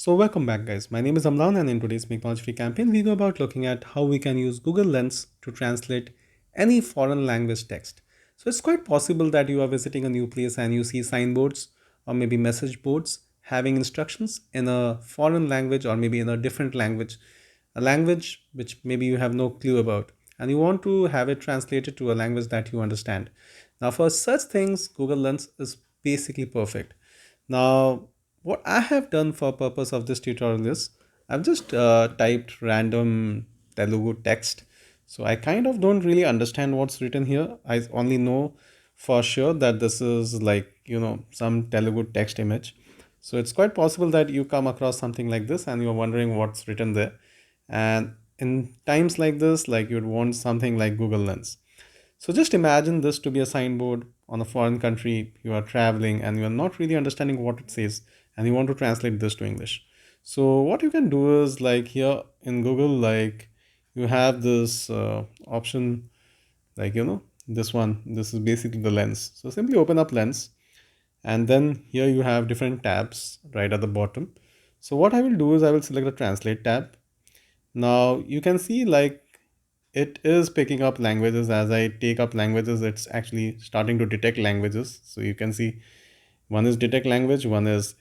So welcome back guys, my name is Amlan and in today's Make Knowledge Free campaign we go about looking at how we can use Google Lens to translate any foreign language text. So it's quite possible that you are visiting a new place and you see signboards or maybe message boards having instructions in a foreign language or maybe in a different language, a language which maybe you have no clue about, and you want to have it translated to a language that you understand. Now for such things Google Lens is basically perfect. Now, what I have done for purpose of this tutorial is I've just typed random Telugu text. So I kind of don't really understand what's written here. I only know for sure that this is like, some Telugu text image. So it's quite possible that you come across something like this and you're wondering what's written there. And in times like this, like you'd want something like Google Lens. So just imagine this to be a signboard on a foreign country. You are traveling and you are not really understanding what it says and you want to translate this to English. So what you can do is like here in Google, like you have this option, like, this one, this is basically the lens. So simply open up lens and then here you have different tabs right at the bottom. So what I will do is I will select the translate tab. Now you can see like it is picking up languages. As I take up languages, it's actually starting to detect languages. So you can see one is detect language, one is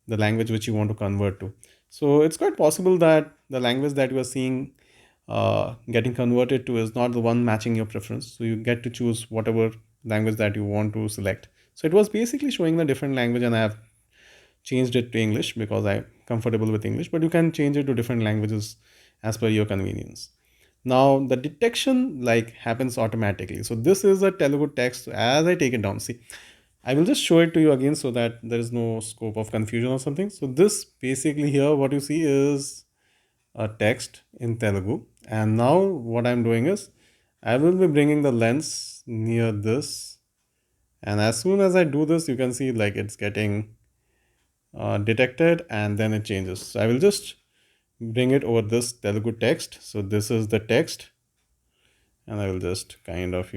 the language which you want to convert to. So it's quite possible that the language that you are seeing getting converted to is not the one matching your preference. So you get to choose whatever language that you want to select. So it was basically showing the different language and I have changed it to English because I'm comfortable with English, but you can change it to different languages as per your convenience. Now the detection like happens automatically. So this is a Telugu text. As I take it down, see, I will just show it to you again so that there is no scope of confusion or something. So this basically here, what you see is a text in Telugu. And now what I'm doing is I will be bringing the lens near this. And as soon as I do this, you can see like it's getting detected and then it changes. So I will just bring it over this Telugu text. So this is the text and I will just kind of,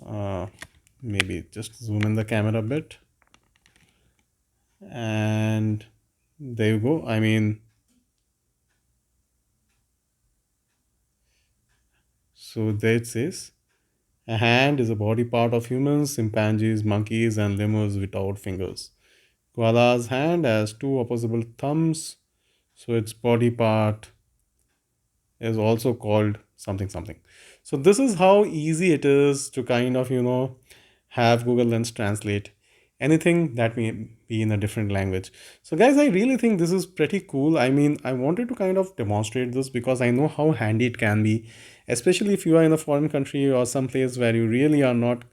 uh, maybe just zoom in the camera a bit and there you go. I mean, so there it says a hand is a body part of humans, chimpanzees, monkeys, and lemurs without fingers. Koala's hand has two opposable thumbs, so its body part is also called something something. So this is how easy it is to kind of, have Google Lens translate anything that may be in a different language. So guys, I really think this is pretty cool. I mean, I wanted to kind of demonstrate this because I know how handy it can be, especially if you are in a foreign country or some place where you really are not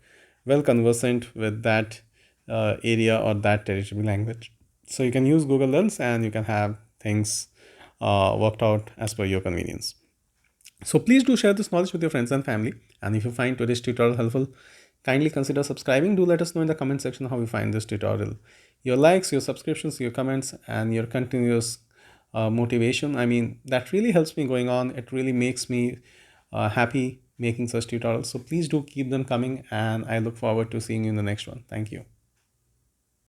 well conversant with that area or that territory language. So you can use Google Lens and you can have things worked out as per your convenience. So please do share this knowledge with your friends and family. And if you find today's tutorial helpful, kindly consider subscribing. Do let us know in the comment section how you find this tutorial. Your likes, your subscriptions, your comments, and your continuous motivation. I mean, that really helps me going on. It really makes me happy making such tutorials. So please do keep them coming. And I look forward to seeing you in the next one. Thank you.